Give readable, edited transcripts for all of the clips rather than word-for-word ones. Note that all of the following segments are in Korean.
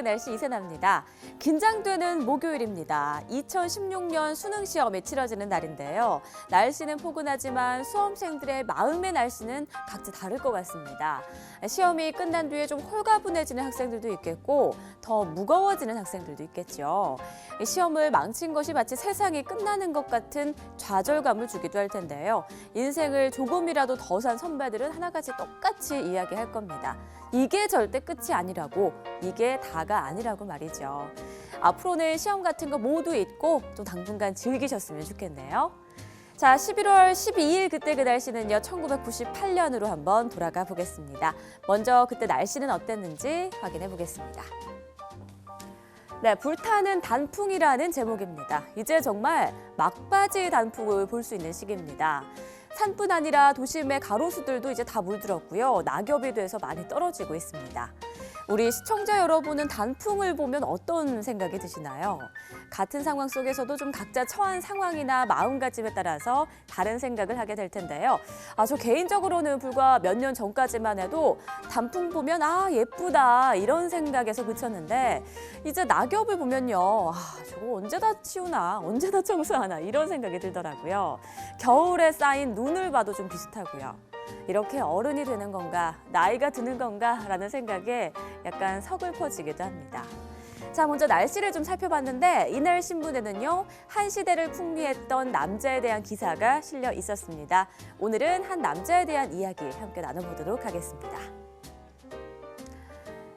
날씨 이세나입니다. 긴장되는 목요일입니다. 2016년 수능 시험이 치러지는 날인데요. 날씨는 포근하지만 수험생들의 마음의 날씨는 각자 다를 것 같습니다. 시험이 끝난 뒤에 좀 홀가분해지는 학생들도 있겠고 더 무거워지는 학생들도 있겠죠. 시험을 망친 것이 마치 세상이 끝나는 것 같은 좌절감을 주기도 할 텐데요. 인생을 조금이라도 더 산 선배들은 하나같이 똑같이 이야기할 겁니다. 이게 절대 끝이 아니라고, 이게 다가 아니라고 말이죠. 앞으로는 시험 같은 거 모두 잊고 좀 당분간 즐기셨으면 좋겠네요. 자, 11월 12일 그때 그 날씨는요, 1998년으로 한번 돌아가 보겠습니다. 먼저 그때 날씨는 어땠는지 확인해 보겠습니다. 네, 불타는 단풍이라는 제목입니다. 이제 정말 막바지 단풍을 볼 수 있는 시기입니다. 산뿐 아니라 도심의 가로수들도 이제 다 물들었고요. 낙엽이 돼서 많이 떨어지고 있습니다. 우리 시청자 여러분은 단풍을 보면 어떤 생각이 드시나요? 같은 상황 속에서도 좀 각자 처한 상황이나 마음가짐에 따라서 다른 생각을 하게 될 텐데요. 저 개인적으로는 불과 몇 년 전까지만 해도 단풍 보면 예쁘다 이런 생각에서 그쳤는데 이제 낙엽을 보면요. 저거 언제 다 치우나, 언제 다 청소하나 이런 생각이 들더라고요. 겨울에 쌓인 눈을 봐도 좀 비슷하고요. 이렇게 어른이 되는 건가, 나이가 드는 건가라는 생각에 약간 서글퍼지기도 합니다. 자, 먼저 날씨를 좀 살펴봤는데 이날 신문에는요, 한 시대를 풍미했던 남자에 대한 기사가 실려 있었습니다. 오늘은 한 남자에 대한 이야기 함께 나눠보도록 하겠습니다.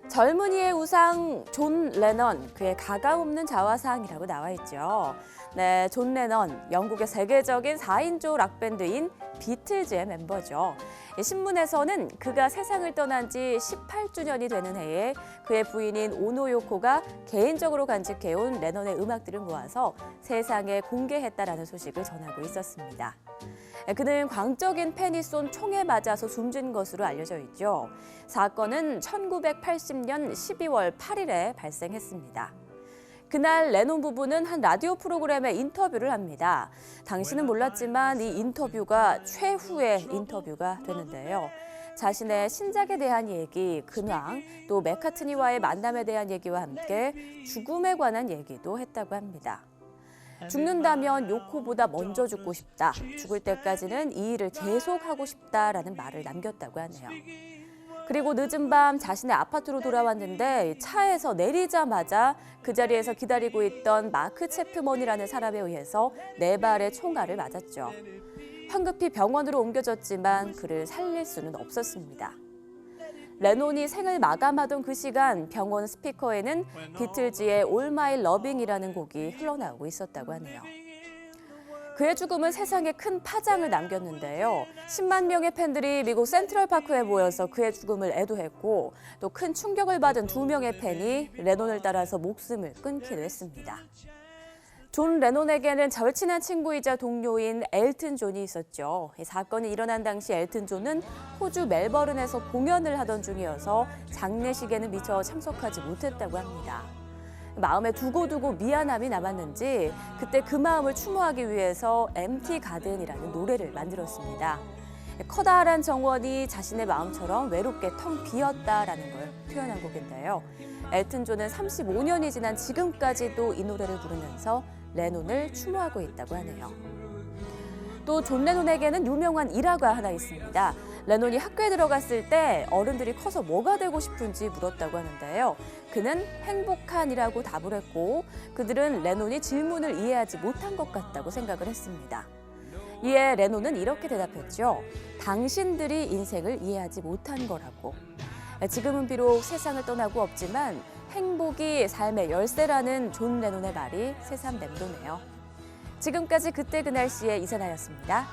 젊은이의 우상 존 레넌, 그의 가감없는 자화상이라고 나와 있죠. 네, 존 레넌, 영국의 세계적인 4인조 락밴드인 비틀즈의 멤버죠. 신문에서는 그가 세상을 떠난 지 18주년이 되는 해에 그의 부인인 오노요코가 개인적으로 간직해온 레넌의 음악들을 모아서 세상에 공개했다라는 소식을 전하고 있었습니다. 그는 광적인 팬이 쏜 총에 맞아서 숨진 것으로 알려져 있죠. 사건은 1980년 12월 8일에 발생했습니다. 그날 레논 부부는 한 라디오 프로그램에 인터뷰를 합니다. 당시는 몰랐지만 이 인터뷰가 최후의 인터뷰가 되는데요. 자신의 신작에 대한 얘기, 근황, 또 맥카트니와의 만남에 대한 얘기와 함께 죽음에 관한 얘기도 했다고 합니다. 죽는다면 요코보다 먼저 죽고 싶다. 죽을 때까지는 이 일을 계속하고 싶다라는 말을 남겼다고 하네요. 그리고 늦은 밤 자신의 아파트로 돌아왔는데 차에서 내리자마자 그 자리에서 기다리고 있던 마크 체프먼이라는 사람에 의해서 4발의 총알을 맞았죠. 황급히 병원으로 옮겨졌지만 그를 살릴 수는 없었습니다. 레논이 생을 마감하던 그 시간 병원 스피커에는 비틀즈의 All My Loving이라는 곡이 흘러나오고 있었다고 하네요. 그의 죽음은 세상에 큰 파장을 남겼는데요. 10만 명의 팬들이 미국 센트럴파크에 모여서 그의 죽음을 애도했고 또 큰 충격을 받은 2명의 팬이 레논을 따라서 목숨을 끊기도 했습니다. 존 레논에게는 절친한 친구이자 동료인 엘튼 존이 있었죠. 이 사건이 일어난 당시 엘튼 존은 호주 멜버른에서 공연을 하던 중이어서 장례식에는 미처 참석하지 못했다고 합니다. 마음에 두고두고 미안함이 남았는지 그때 그 마음을 추모하기 위해서 Empty Garden이라는 노래를 만들었습니다. 커다란 정원이 자신의 마음처럼 외롭게 텅 비었다라는 걸 표현한 곡인데요. 엘튼 존은 35년이 지난 지금까지도 이 노래를 부르면서 레논을 추모하고 있다고 하네요. 또 존 레논에게는 유명한 일화가 하나 있습니다. 레논이 학교에 들어갔을 때 어른들이 커서 뭐가 되고 싶은지 물었다고 하는데요. 그는 행복한이라고 답을 했고 그들은 레논이 질문을 이해하지 못한 것 같다고 생각을 했습니다. 이에 레논은 이렇게 대답했죠. 당신들이 인생을 이해하지 못한 거라고. 지금은 비록 세상을 떠나고 없지만 행복이 삶의 열쇠라는 존 레논의 말이 새삼 맴도네요. 지금까지 그때 그 날씨의 이세나였습니다.